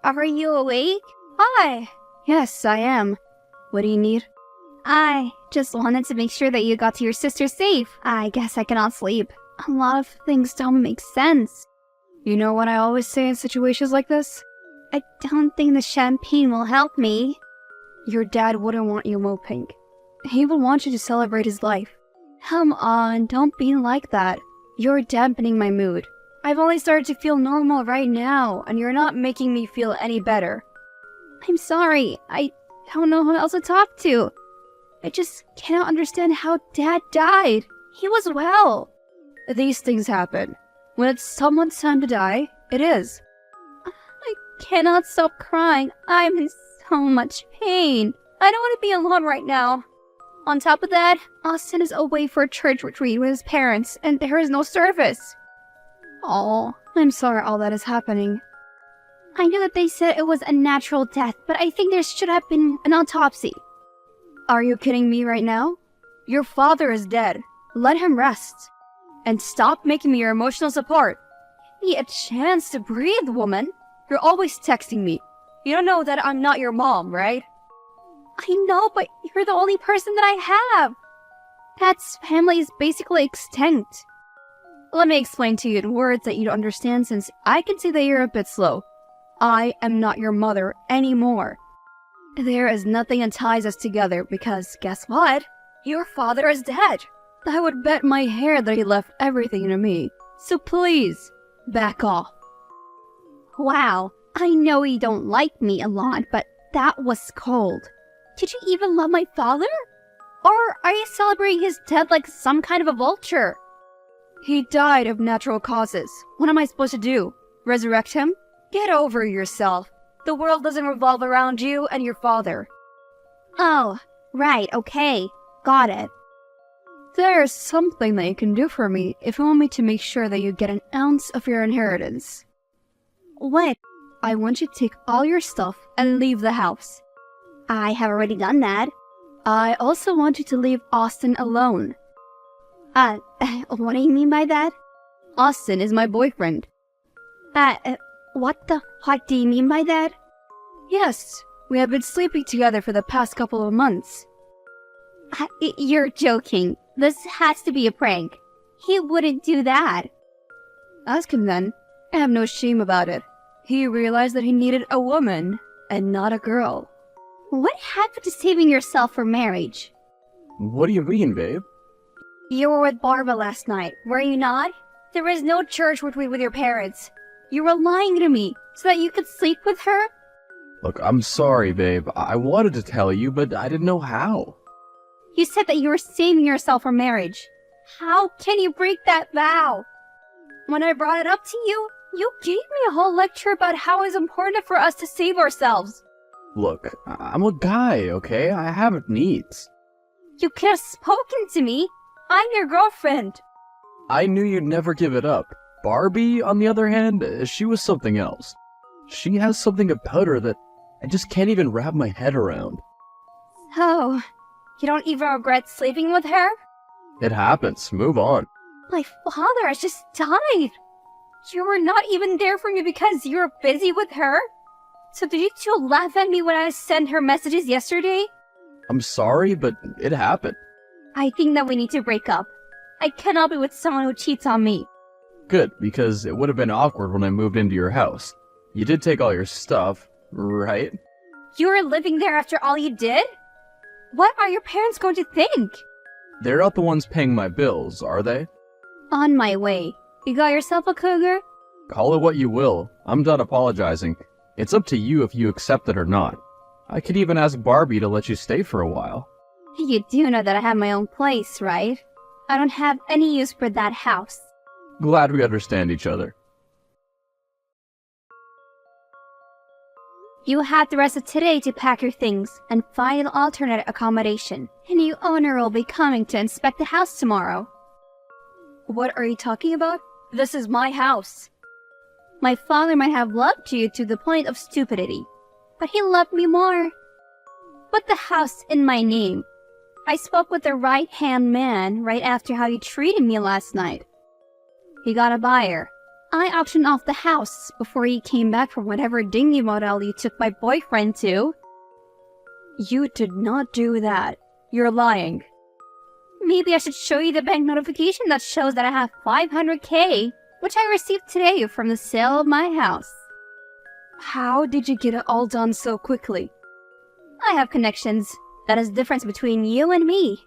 Are you awake? Hi. Yes, I am. What do you need? I just wanted to make sure that you got to your sister safe. I guess I cannot sleep. A lot of things don't make sense. You know what I always say in situations like this? I don't think the champagne will help me. Your dad wouldn't want you moping. He would want you to celebrate his life. Come on, don't be like that. You're dampening my mood. I've only started to feel normal right now, and you're not making me feel any better. I'm sorry. I don't know who else to talk to. I just cannot understand how Dad died. He was well. These things happen. When it's someone's time to die, it is. I cannot stop crying. I'm in so much pain. I don't want to be alone right now. On top of that, Austin is away for a church retreat with his parents, and there is no service. Oh, I'm sorry all that is happening. I know that they said it was a natural death, but I think there should have been an autopsy. Are you kidding me right now? Your father is dead. Let him rest. And stop making me your emotional support. Give me a chance to breathe, woman. You're always texting me. You don't know that I'm not your mom, right? I know, but you're the only person that I have. Pat's family is basically extinct. Let me explain to you in words that you don't understand, since I can see that you're a bit slow. I am not your mother anymore. There is nothing that ties us together because, guess what? Your father is dead. I would bet my hair that he left everything to me. So please, back off. Wow, I know you don't like me a lot, but that was cold. Did you even love my father? Or are you celebrating his death like some kind of a vulture? He died of natural causes. What am I supposed to do? Resurrect him? Get over yourself. The world doesn't revolve around you and your father. Oh, right, okay. Got it. There's something that you can do for me if you want me to make sure that you get an ounce of your inheritance. What? I want you to take all your stuff and leave the house. I have already done that. I also want you to leave Austin alone. What do you mean by that? Austin is my boyfriend. What the fuck do you mean by that? Yes, we have been sleeping together for the past couple of months. You're joking. This has to be a prank. He wouldn't do that. Ask him then. I have no shame about it. He realized that he needed a woman and not a girl. What happened to saving yourself for marriage? What do you mean, babe? You were with Barbara last night, were you not? There was no church retreat with your parents. You were lying to me so that you could sleep with her? Look, I'm sorry, babe. I wanted to tell you, but I didn't know how. You said that you were saving yourself for marriage. How can you break that vow? When I brought it up to you, you gave me a whole lecture about how it's important for us to save ourselves. Look, I'm a guy, okay? I have needs. You could have spoken to me. I'm your girlfriend. I knew you'd never give it up. Barbie, on the other hand, she was something else. She has something about her that I just can't even wrap my head around. So, you don't even regret sleeping with her? It happens. Move on. My father has just died. You were not even there for me because you were busy with her? So did you two laugh at me when I sent her messages yesterday? I'm sorry, but it happened. I think that we need to break up. I cannot be with someone who cheats on me. Good, because it would have been awkward when I moved into your house. You did take all your stuff, right? You were living there after all you did? What are your parents going to think? They're not the ones paying my bills, are they? On my way. You got yourself a cougar? Call it what you will. I'm done apologizing. It's up to you if you accept it or not. I could even ask Barbie to let you stay for a while. You do know that I have my own place, right? I don't have any use for that house. Glad we understand each other. You have the rest of today to pack your things and find an alternate accommodation. A new owner will be coming to inspect the house tomorrow. What are you talking about? This is my house. My father might have loved you to the point of stupidity, but he loved me more. Put the house in my name. I spoke with the right-hand man right after how you treated me last night. He got a buyer. I auctioned off the house before he came back from whatever dingy motel you took my boyfriend to. You did not do that. You're lying. Maybe I should show you the bank notification that shows that I have 500K, which I received today from the sale of my house. How did you get it all done so quickly? I have connections. That is the difference between you and me.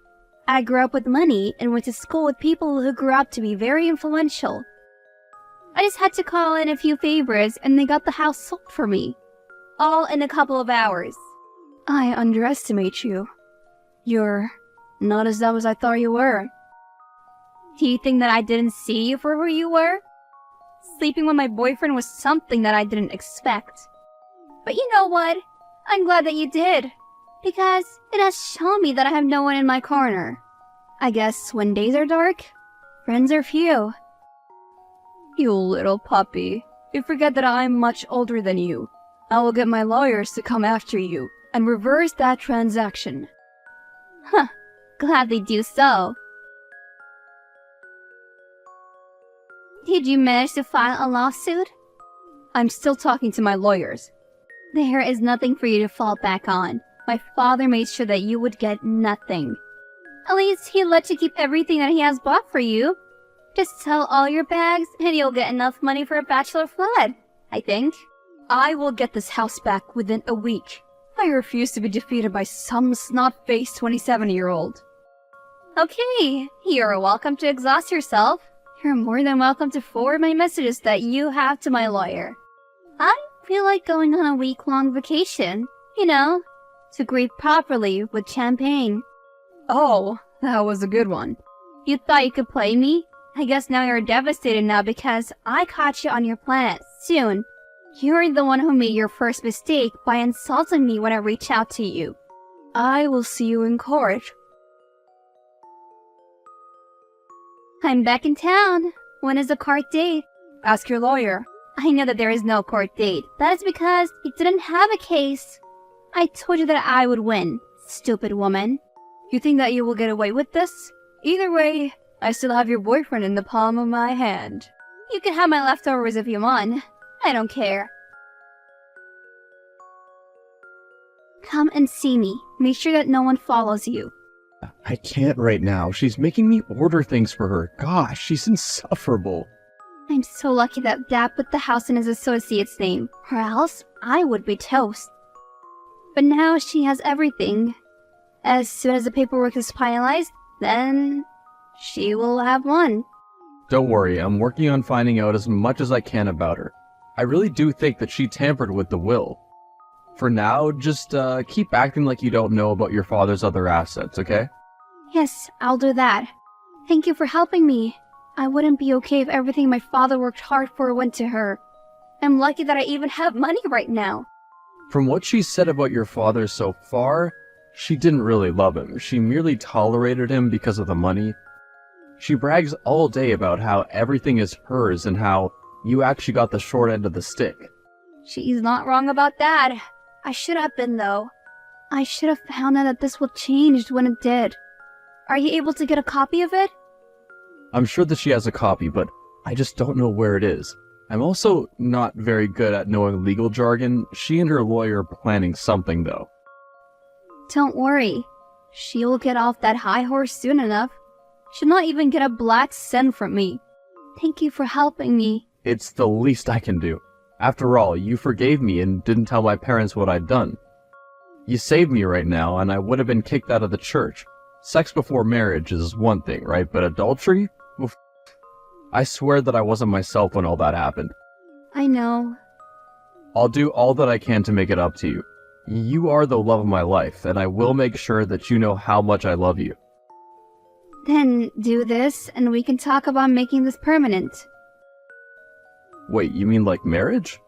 I grew up with money and went to school with people who grew up to be very influential. I just had to call in a few favors and they got the house sold for me. All in a couple of hours. I underestimate you. You're not as dumb as I thought you were. Do you think that I didn't see you for who you were? Sleeping with my boyfriend was something that I didn't expect. But you know what? I'm glad that you did. Because it has shown me that I have no one in my corner. I guess when days are dark, friends are few. You little puppy. You forget that I'm much older than you. I will get my lawyers to come after you and reverse that transaction. Huh. Gladly do so. Did you manage to file a lawsuit? I'm still talking to my lawyers. There is nothing for you to fall back on. My father made sure that you would get nothing. At least he let you keep everything that he has bought for you. Just sell all your bags and you'll get enough money for a bachelor flood, I think. I will get this house back within a week. I refuse to be defeated by some snot-faced 27-year-old. Okay, you're welcome to exhaust yourself. You're more than welcome to forward my messages that you have to my lawyer. I feel like going on a week-long vacation, you know, to grieve properly with champagne. Oh, that was a good one. You thought you could play me? I guess now you're devastated now because I caught you on your planet soon. You're the one who made your first mistake by insulting me when I reached out to you. I will see you in court. I'm back in town. When is the court date? Ask your lawyer. I know that there is no court date. That is because you didn't have a case. I told you that I would win, stupid woman. You think that you will get away with this? Either way, I still have your boyfriend in the palm of my hand. You can have my leftovers if you want. I don't care. Come and see me. Make sure that no one follows you. I can't right now. She's making me order things for her. Gosh, she's insufferable. I'm so lucky that Dad put the house in his associate's name, or else I would be toast. But now she has everything. As soon as the paperwork is finalized, then she will have one. Don't worry, I'm working on finding out as much as I can about her. I really do think that she tampered with the will. For now, just keep acting like you don't know about your father's other assets, okay? Yes, I'll do that. Thank you for helping me. I wouldn't be okay if everything my father worked hard for went to her. I'm lucky that I even have money right now. From what she said about your father so far, she didn't really love him. She merely tolerated him because of the money. She brags all day about how everything is hers and how you actually got the short end of the stick. She's not wrong about that. I should have been, though. I should have found out that this would change when it did. Are you able to get a copy of it? I'm sure that she has a copy, but I just don't know where it is. I'm also not very good at knowing legal jargon. She and her lawyer are planning something, though. Don't worry. She'll get off that high horse soon enough. She'll not even get a black cent from me. Thank you for helping me. It's the least I can do. After all, you forgave me and didn't tell my parents what I'd done. You saved me right now, and I would have been kicked out of the church. Sex before marriage is one thing, right? But adultery? Oof. I swear that I wasn't myself when all that happened. I know. I'll do all that I can to make it up to you. You are the love of my life, and I will make sure that you know how much I love you. Then do this, and we can talk about making this permanent. Wait, you mean like marriage?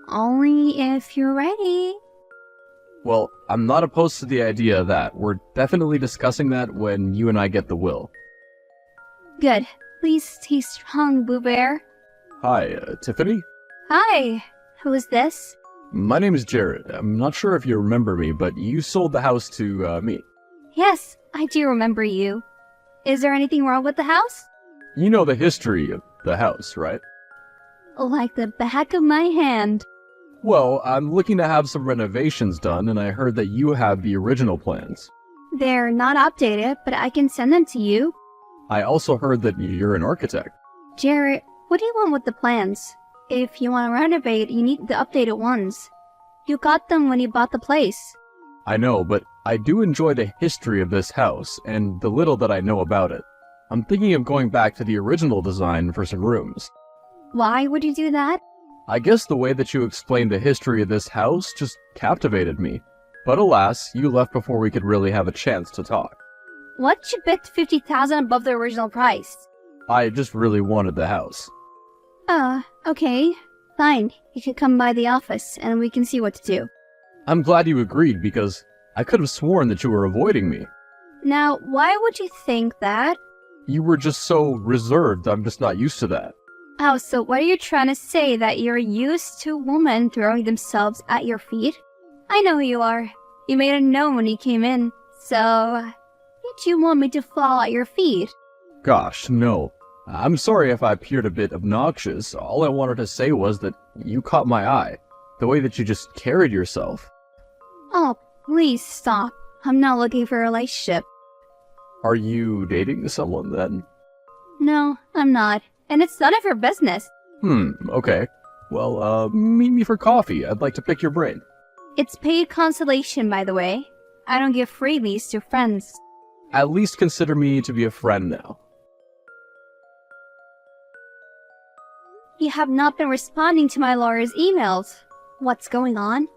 Only if you're ready. Well, I'm not opposed to the idea of that. We're definitely discussing that when you and I get the will. Good. Please stay strong, Boo Bear. Hi, Tiffany? Hi. Who is this? My name is Jared. I'm not sure if you remember me, but you sold the house to me. Yes, I do remember you. Is there anything wrong with the house? You know the history. the house, right? Like the back of my hand. Well, I'm looking to have some renovations done, and I heard that you have the original plans. They're not updated, but I can send them to you. I also heard that you're an architect. Jared, what do you want with the plans? If you want to renovate, you need the updated ones. You got them when you bought the place. I know, but I do enjoy the history of this house, and the little that I know about it. I'm thinking of going back to the original design for some rooms. Why would you do that? I guess the way that you explained the history of this house just captivated me. But alas, you left before we could really have a chance to talk. What you bet 50,000 above the original price? I just really wanted the house. Okay. Fine. You can come by the office and we can see what to do. I'm glad you agreed because I could have sworn that you were avoiding me. Now, why would you think that? You were just so reserved, I'm just not used to that. Oh, so what are you trying to say, that you're used to women throwing themselves at your feet? I know who you are. You made it known when you came in. So, did you want me to fall at your feet? Gosh, no. I'm sorry if I appeared a bit obnoxious. All I wanted to say was that you caught my eye. The way that you just carried yourself. Oh, please stop. I'm not looking for a relationship. Are you dating someone then? No, I'm not. And it's none of your business. Okay. Well, meet me for coffee. I'd like to pick your brain. It's paid consolation, by the way. I don't give freebies to friends. At least consider me to be a friend now. You have not been responding to my lawyer's emails. What's going on?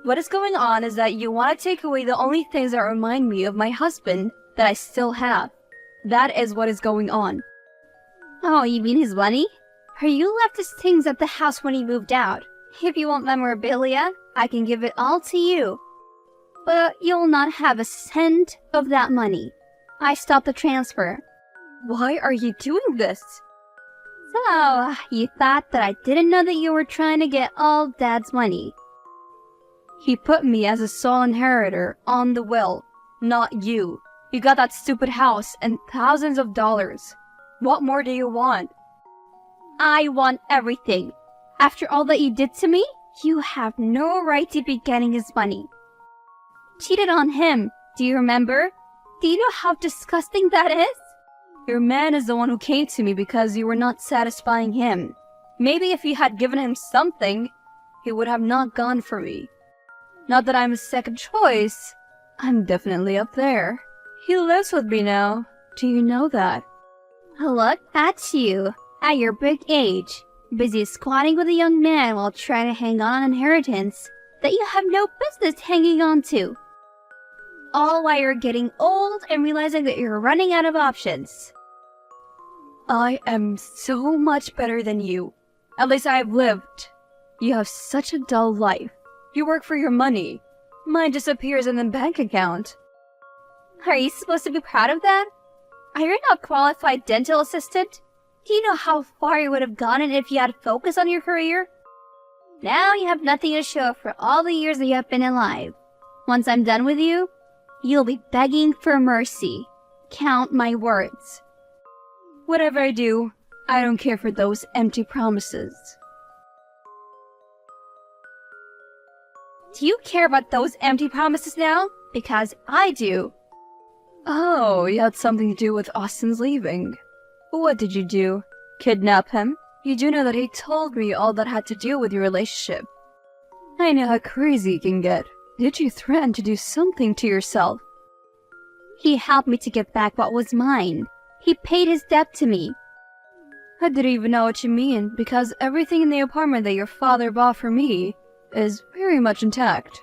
What is going on is that you want to take away the only things that remind me of my husband that I still have. That is what is going on. Oh, you mean his money? You left his things at the house when he moved out. If you want memorabilia, I can give it all to you. But you'll not have a cent of that money. I stopped the transfer. Why are you doing this? So, you thought that I didn't know that you were trying to get all Dad's money. He put me as a sole inheritor on the will, not you. You got that stupid house and thousands of dollars. What more do you want? I want everything. After all that you did to me, you have no right to be getting his money. Cheated on him, do you remember? Do you know how disgusting that is? Your man is the one who came to me because you were not satisfying him. Maybe if you had given him something, he would have not gone for me. Not that I'm his second choice. I'm definitely up there. He lives with me now. Do you know that? Look at you, at your big age, busy squatting with a young man while trying to hang on an inheritance that you have no business hanging on to. All while you're getting old and realizing that you're running out of options. I am so much better than you. At least I have lived. You have such a dull life. You work for your money. Mine just appears in the bank account. Are you supposed to be proud of that? Are you not a qualified dental assistant? Do you know how far you would have gotten if you had focus on your career? Now you have nothing to show for all the years that you have been alive. Once I'm done with you, you'll be begging for mercy. Count my words. Whatever I do, I don't care for those empty promises. Do you care about those empty promises now? Because I do. Oh, you had something to do with Austin's leaving. What did you do? Kidnap him? You do know that he told me all that had to do with your relationship. I know how crazy you can get. Did you threaten to do something to yourself? He helped me to get back what was mine. He paid his debt to me. I didn't even know what you mean, because everything in the apartment that your father bought for me is very much intact.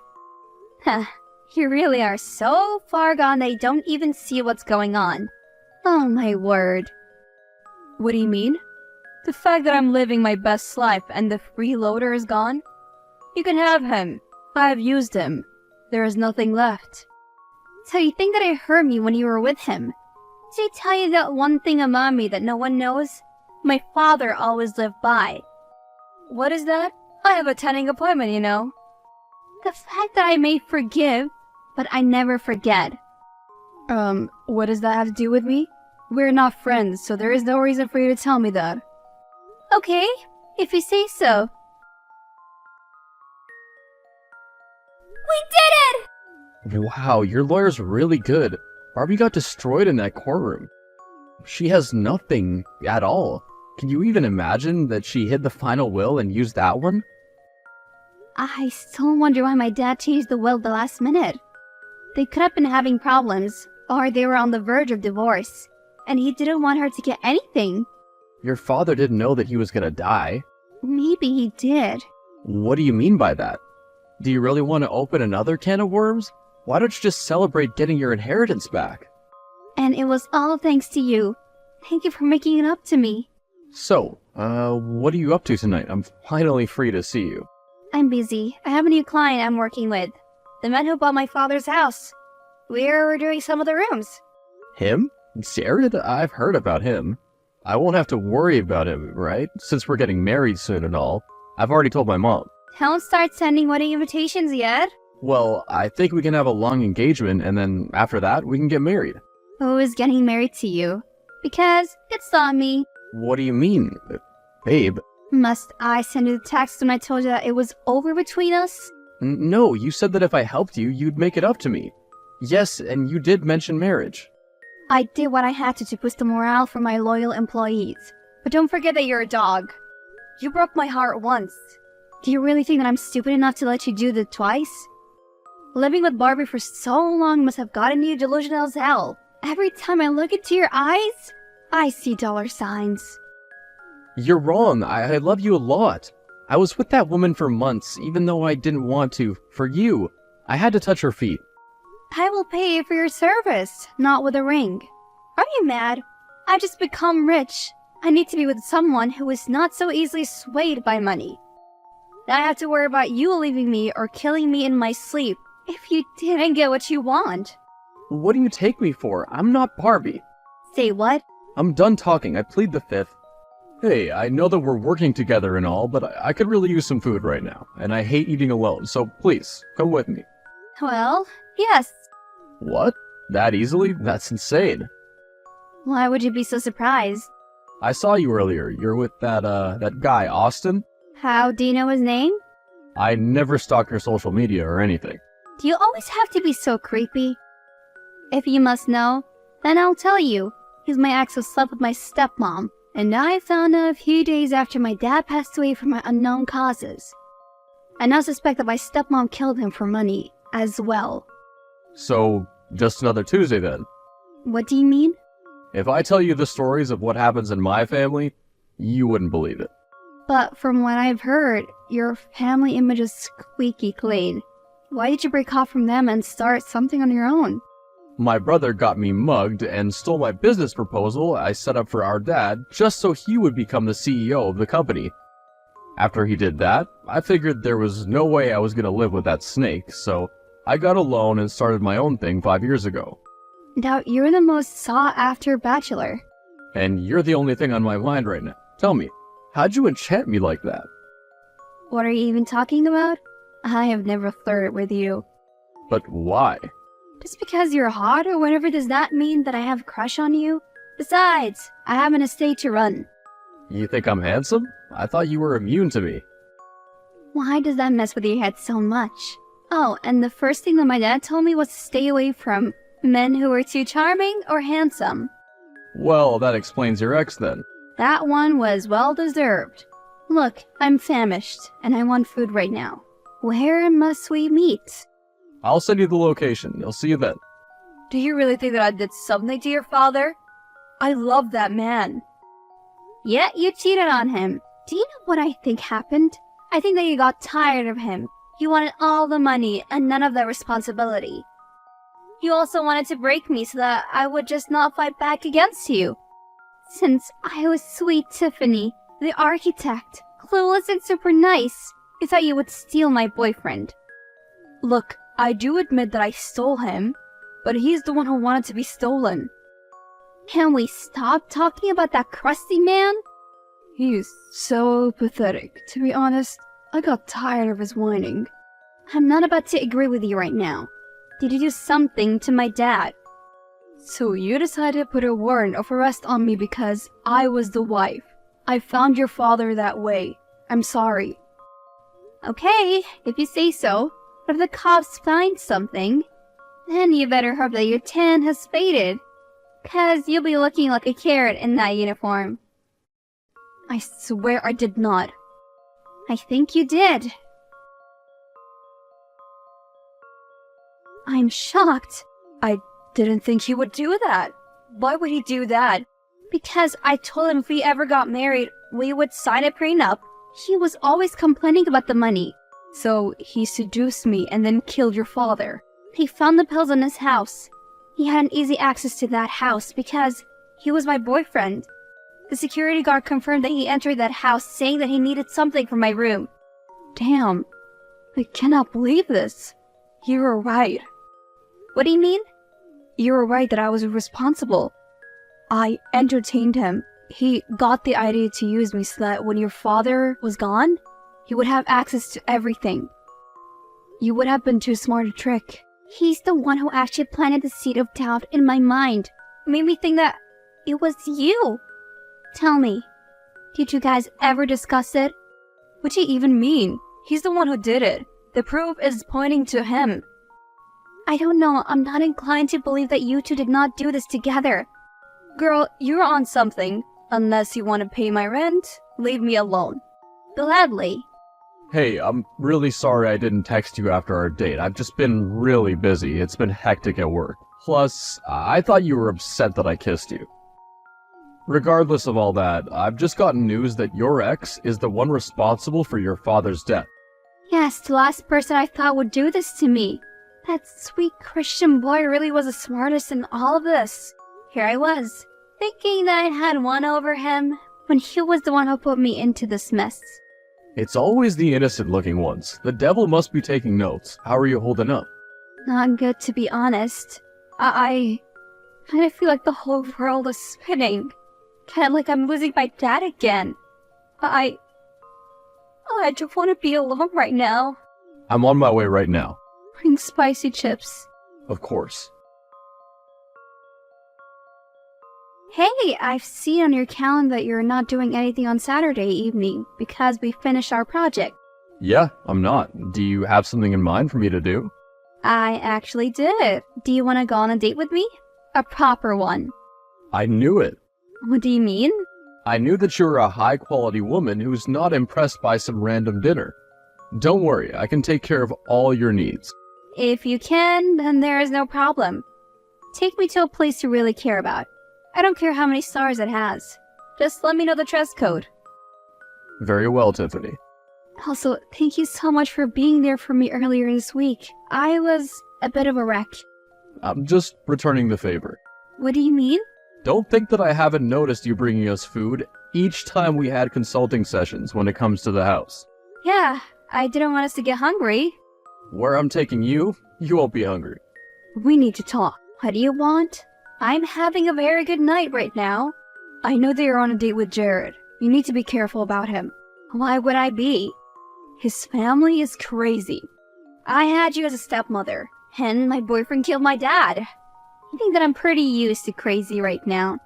You really are so far gone that you don't even see what's going on. Oh my word. What do you mean? The fact that I'm living my best life and the freeloader is gone? You can have him. I have used him. There is nothing left. So you think that I hurt you when you were with him? Did I tell you that one thing about me that no one knows? My father always lived by. What is that? I have a tanning appointment, you know. The fact that I may forgive, but I never forget. What does that have to do with me? We're not friends, so there is no reason for you to tell me that. Okay, if you say so. We did it! Wow, your lawyer's really good. Barbie got destroyed in that courtroom. She has nothing at all. Can you even imagine that she hid the final will and used that one? I still wonder why my dad changed the will at the last minute. They could have been having problems, or they were on the verge of divorce, and he didn't want her to get anything. Your father didn't know that he was gonna die. Maybe he did. What do you mean by that? Do you really want to open another can of worms? Why don't you just celebrate getting your inheritance back? And it was all thanks to you. Thank you for making it up to me. So, what are you up to tonight? I'm finally free to see you. I'm busy. I have a new client I'm working with. The man who bought my father's house. We're doing some of the rooms. Him? Jared? I've heard about him. I won't have to worry about him, right? Since we're getting married soon and all. I've already told my mom. Don't start sending wedding invitations yet. Well, I think we can have a long engagement, and then after that, we can get married. Who is getting married to you? Because it's not me. What do you mean? Babe? Must I send you the text when I told you that it was over between us? No, you said that if I helped you, you'd make it up to me. Yes, and you did mention marriage. I did what I had to boost the morale for my loyal employees. But don't forget that you're a dog. You broke my heart once. Do you really think that I'm stupid enough to let you do that twice? Living with Barbie for so long must have gotten you delusional as hell. Every time I look into your eyes, I see dollar signs. You're wrong. I love you a lot. I was with that woman for months, even though I didn't want to. For you. I had to touch her feet. I will pay you for your service, not with a ring. Are you mad? I've just become rich. I need to be with someone who is not so easily swayed by money. I have to worry about you leaving me or killing me in my sleep if you didn't get what you want. What do you take me for? I'm not Barbie. Say what? I'm done talking. I plead the fifth. Hey, I know that we're working together and all, but I could really use some food right now, and I hate eating alone, so please, come with me. Well, yes. What? That easily? That's insane. Why would you be so surprised? I saw you earlier. You're with that guy, Austin? How do you know his name? I never stalk your social media or anything. Do you always have to be so creepy? If you must know, then I'll tell you. He's my ex who slept with my stepmom, and I found out a few days after my dad passed away from unknown causes. I now suspect that my stepmom killed him for money, as well. So, just another Tuesday then? What do you mean? If I tell you the stories of what happens in my family, you wouldn't believe it. But from what I've heard, your family image is squeaky clean. Why did you break off from them and start something on your own? My brother got me mugged and stole my business proposal I set up for our dad just so he would become the CEO of the company. After he did that, I figured there was no way I was going to live with that snake, so I got a loan and started my own thing 5 years ago. Now you're the most sought-after bachelor. And you're the only thing on my mind right now. Tell me, how'd you enchant me like that? What are you even talking about? I have never flirted with you. But why? Just because you're hot or whatever does that mean that I have a crush on you? Besides, I have an estate to run. You think I'm handsome? I thought you were immune to me. Why does that mess with your head so much? Oh, and the first thing that my dad told me was to stay away from men who were too charming or handsome. Well, that explains your ex then. That one was well deserved. Look, I'm famished, and I want food right now. Where must we meet? I'll send you the location. I'll see you then. Do you really think that I did something to your father? I love that man. Yeah, you cheated on him. Do you know what I think happened? I think that you got tired of him. You wanted all the money and none of the responsibility. You also wanted to break me so that I would just not fight back against you. Since I was sweet Tiffany, the architect, clueless and super nice, you thought you would steal my boyfriend. Look, I do admit that I stole him, but he's the one who wanted to be stolen. Can we stop talking about that crusty man? He's so pathetic. To be honest, I got tired of his whining. I'm not about to agree with you right now. Did you do something to my dad? So you decided to put a warrant of arrest on me because I was the wife. I found your father that way. I'm sorry. Okay, if you say so. But if the cops find something, then you better hope that your tan has faded. 'Cause you'll be looking like a carrot in that uniform. I swear I did not. I think you did. I'm shocked. I didn't think he would do that. Why would he do that? Because I told him if we ever got married, we would sign a prenup. He was always complaining about the money. So he seduced me and then killed your father. He found the pills in his house. He had an easy access to that house because he was my boyfriend. The security guard confirmed that he entered that house saying that he needed something from my room. Damn. I cannot believe this. You were right. What do you mean? You were right that I was responsible. I entertained him. He got the idea to use me so that when your father was gone, he would have access to everything. You would have been too smart to trick. He's the one who actually planted the seed of doubt in my mind. Made me think that it was you. Tell me, did you guys ever discuss it? What do you even mean? He's the one who did it. The proof is pointing to him. I don't know. I'm not inclined to believe that you two did not do this together. Girl, you're on something. Unless you want to pay my rent, leave me alone. Gladly. Hey, I'm really sorry I didn't text you after our date. I've just been really busy. It's been hectic at work. Plus, I thought you were upset that I kissed you. Regardless of all that, I've just gotten news that your ex is the one responsible for your father's death. Yes, the last person I thought would do this to me. That sweet Christian boy really was the smartest in all of this. Here I was, thinking that I had one over him, when he was the one who put me into this mess. It's always the innocent-looking ones. The devil must be taking notes. How are you holding up? Not good, to be honest. I kind of feel like the whole world is spinning. Kind of like I'm losing my dad again. I just want to be alone right now. I'm on my way right now. Bring spicy chips. Of course. Hey, I've seen on your calendar that you're not doing anything on Saturday evening because we finished our project. Yeah, I'm not. Do you have something in mind for me to do? I actually did. Do you want to go on a date with me? A proper one. I knew it. What do you mean? I knew that you're a high-quality woman who's not impressed by some random dinner. Don't worry, I can take care of all your needs. If you can, then there is no problem. Take me to a place you really care about. I don't care how many stars it has. Just let me know the dress code. Very well, Tiffany. Also, thank you so much for being there for me earlier this week. I was a bit of a wreck. I'm just returning the favor. What do you mean? Don't think that I haven't noticed you bringing us food each time we had consulting sessions when it comes to the house. Yeah, I didn't want us to get hungry. Where I'm taking you, you won't be hungry. We need to talk. What do you want? I'm having a very good night right now. I know that you're on a date with Jared. You need to be careful about him. Why would I be? His family is crazy. I had you as a stepmother, and my boyfriend killed my dad. I think that I'm pretty used to crazy right now.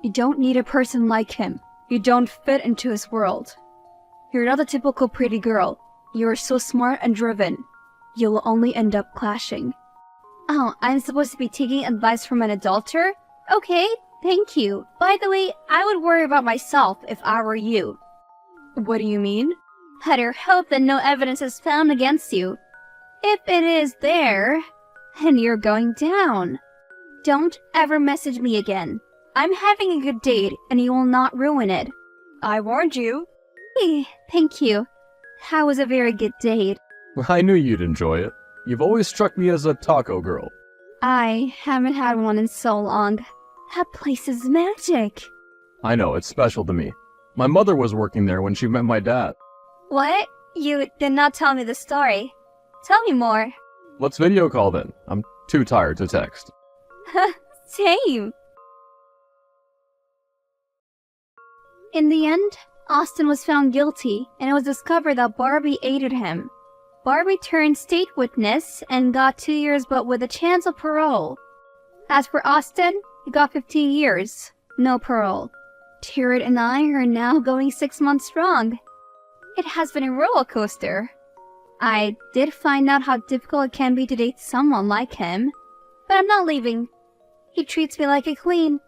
You don't need a person like him. You don't fit into his world. You're not a typical pretty girl. You are so smart and driven. You'll only end up clashing. Oh, I'm supposed to be taking advice from an adulterer? Okay, thank you. By the way, I would worry about myself if I were you. What do you mean? Better hope that no evidence is found against you. If it is there, then you're going down. Don't ever message me again. I'm having a good date, and you will not ruin it. I warned you. Hey, thank you. That was a very good date. I knew you'd enjoy it. You've always struck me as a taco girl. I haven't had one in so long. That place is magic. I know, it's special to me. My mother was working there when she met my dad. What? You did not tell me the story. Tell me more. Let's video call then. I'm too tired to text. Same. In the end, Austin was found guilty, and it was discovered that Barbie aided him. Barbie turned state witness and got 2 years but with a chance of parole. As for Austin, he got 15 years, no parole. Jared and I are now going 6 months strong. It has been a roller coaster. I did find out how difficult it can be to date someone like him, but I'm not leaving. He treats me like a queen,